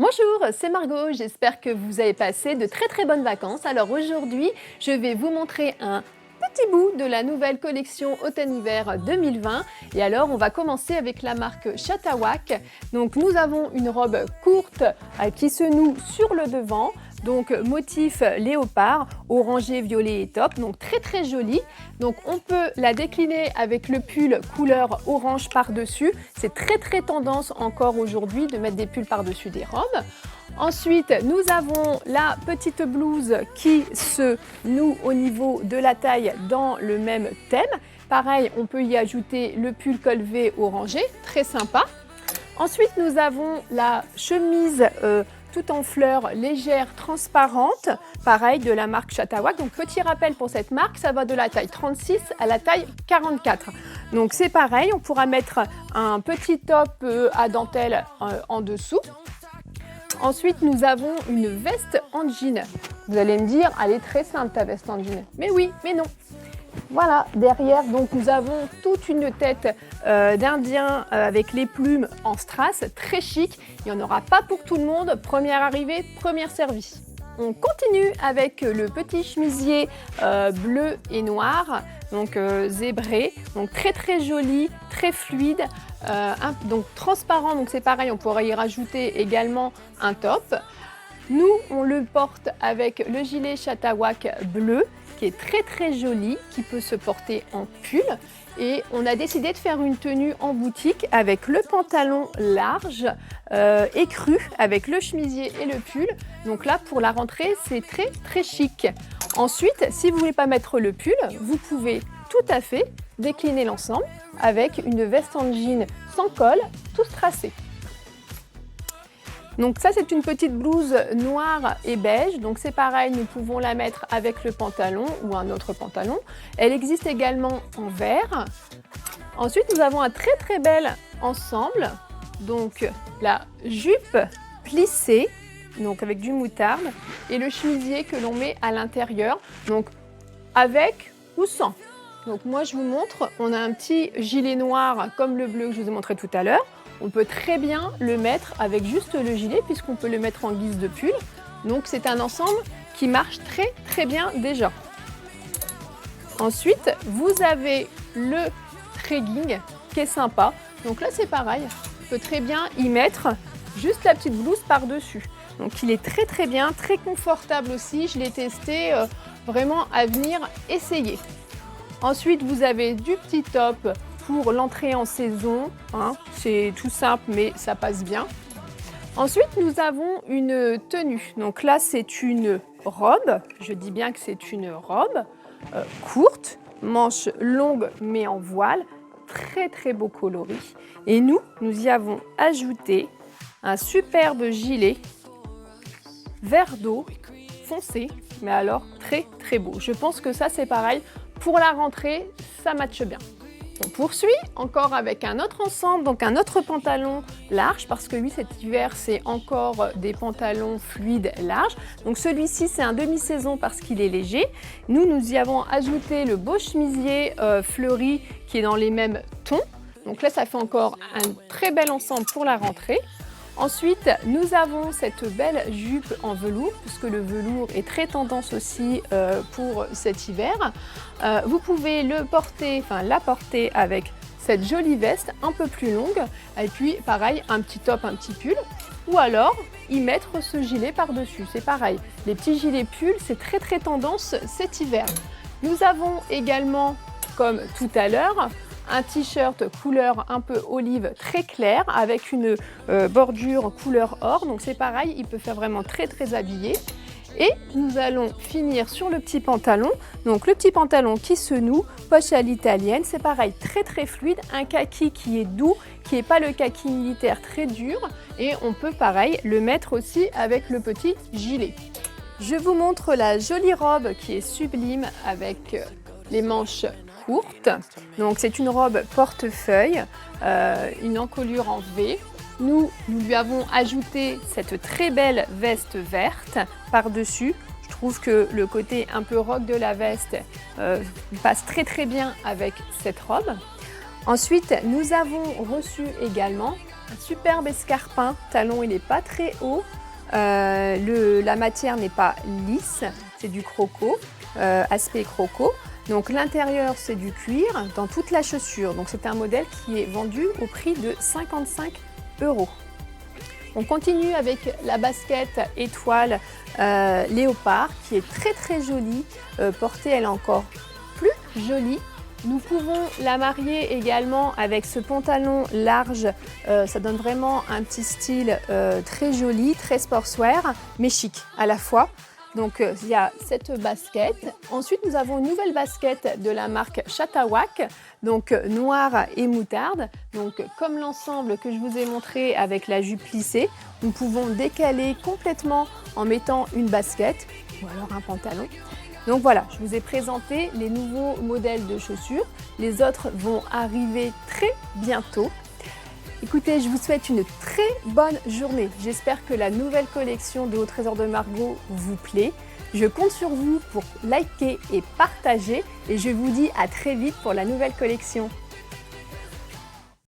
Bonjour, c'est Margot, j'espère que vous avez passé de très bonnes vacances. Alors aujourd'hui, je vais vous montrer un petit bout de la nouvelle collection automne-hiver 2020. Et alors, on va commencer avec la marque Chatawak. Donc nous avons une robe courte qui se noue sur le devant. Donc motif léopard, orangé, violet et top, donc très jolie. Donc on peut la décliner avec le pull couleur orange par-dessus. C'est très tendance encore aujourd'hui de mettre des pulls par-dessus des robes. Ensuite, nous avons la petite blouse qui se noue au niveau de la taille dans le même thème. Pareil, on peut y ajouter le pull col V orangé, très sympa. Ensuite, nous avons la chemise tout en fleurs légère, transparente, pareil de la marque Chatawak. Donc petit rappel pour cette marque, ça va de la taille 36 à la taille 44. Donc c'est pareil, on pourra mettre un petit top à dentelle en dessous. Ensuite, nous avons une veste en jean. Vous allez me dire, elle est très simple ta veste en jean. Mais oui, mais non. Voilà, derrière, donc nous avons toute une tête d'Indien avec les plumes en strass, très chic. Il n'y en aura pas pour tout le monde. Première arrivée, première service. On continue avec le petit chemisier bleu et noir, donc zébré, donc très joli, très fluide, donc transparent, donc c'est pareil, on pourrait y rajouter également un top. Nous, on le porte avec le gilet Chatawak bleu, qui est très joli, qui peut se porter en pull. Et on a décidé de faire une tenue en boutique avec le pantalon large, écru, avec le chemisier et le pull. Donc là, pour la rentrée, c'est très chic. Ensuite, si vous ne voulez pas mettre le pull, vous pouvez tout à fait décliner l'ensemble avec une veste en jean sans col, tout strassé. Donc ça, c'est une petite blouse noire et beige. Donc c'est pareil, nous pouvons la mettre avec le pantalon ou un autre pantalon. Elle existe également en vert. Ensuite, nous avons un très bel ensemble. Donc la jupe plissée, donc avec du moutarde, et le chemisier que l'on met à l'intérieur, donc avec ou sans. Donc moi, je vous montre, on a un petit gilet noir comme le bleu que je vous ai montré tout à l'heure. On peut très bien le mettre avec juste le gilet puisqu'on peut le mettre en guise de pull. Donc c'est un ensemble qui marche très bien déjà. Ensuite, vous avez le trekking qui est sympa. Donc là c'est pareil, on peut très bien y mettre juste la petite blouse par-dessus. Donc il est très bien, très confortable aussi. Je l'ai testé, vraiment à venir essayer. Ensuite, vous avez du petit top pour l'entrée en saison, hein. C'est tout simple mais ça passe bien. Ensuite, nous avons une tenue. Donc là, c'est une robe, je dis bien que c'est une robe courte, manche longue mais en voile, très beau coloris. Et nous y avons ajouté un superbe gilet vert d'eau foncé, mais alors très beau. Je pense que ça, c'est pareil, pour la rentrée, ça matche bien. On poursuit encore avec un autre ensemble, donc un autre pantalon large, parce que oui, cet hiver, c'est encore des pantalons fluides larges. Donc celui-ci, c'est un demi-saison parce qu'il est léger. Nous y avons ajouté le beau chemisier fleuri qui est dans les mêmes tons. Donc là, ça fait encore un très bel ensemble pour la rentrée. Ensuite, nous avons cette belle jupe en velours, puisque le velours est très tendance aussi pour cet hiver. Vous pouvez la porter avec cette jolie veste un peu plus longue, et puis pareil, un petit top, un petit pull, ou alors y mettre ce gilet par-dessus. C'est pareil, les petits gilets pulls, c'est très tendance cet hiver. Nous avons également, comme tout à l'heure, un t-shirt couleur un peu olive très clair avec une bordure couleur or. Donc c'est pareil, il peut faire vraiment très habillé. Et nous allons finir sur le petit pantalon. Donc le petit pantalon qui se noue, poche à l'italienne. C'est pareil, très fluide. Un kaki qui est doux, qui n'est pas le kaki militaire très dur. Et on peut pareil le mettre aussi avec le petit gilet. Je vous montre la jolie robe qui est sublime avec les manches courte. Donc c'est une robe portefeuille, une encolure en V. Nous lui avons ajouté cette très belle veste verte par-dessus. Je trouve que le côté un peu rock de la veste passe très bien avec cette robe. Ensuite, nous avons reçu également Un superbe escarpin, talon il n'est pas très haut, la matière n'est pas lisse, c'est du croco, aspect croco. Donc l'intérieur c'est du cuir dans toute la chaussure, donc c'est un modèle qui est vendu au prix de 55 €. On continue avec la basket étoile léopard qui est très jolie, portée elle est encore plus jolie. Nous pouvons la marier également avec ce pantalon large, ça donne vraiment un petit style très joli, très sportswear, mais chic à la fois. Donc il y a cette basket. Ensuite nous avons une nouvelle basket de la marque Chatawak, donc noire et moutarde. Donc comme l'ensemble que je vous ai montré avec la jupe plissée, nous pouvons décaler complètement en mettant une basket ou alors un pantalon. Donc voilà, je vous ai présenté les nouveaux modèles de chaussures. Les autres vont arriver très bientôt. Écoutez, je vous souhaite une très bonne journée. J'espère que la nouvelle collection de Au Trésor de Margot vous plaît. Je compte sur vous pour liker et partager et je vous dis à très vite pour la nouvelle collection.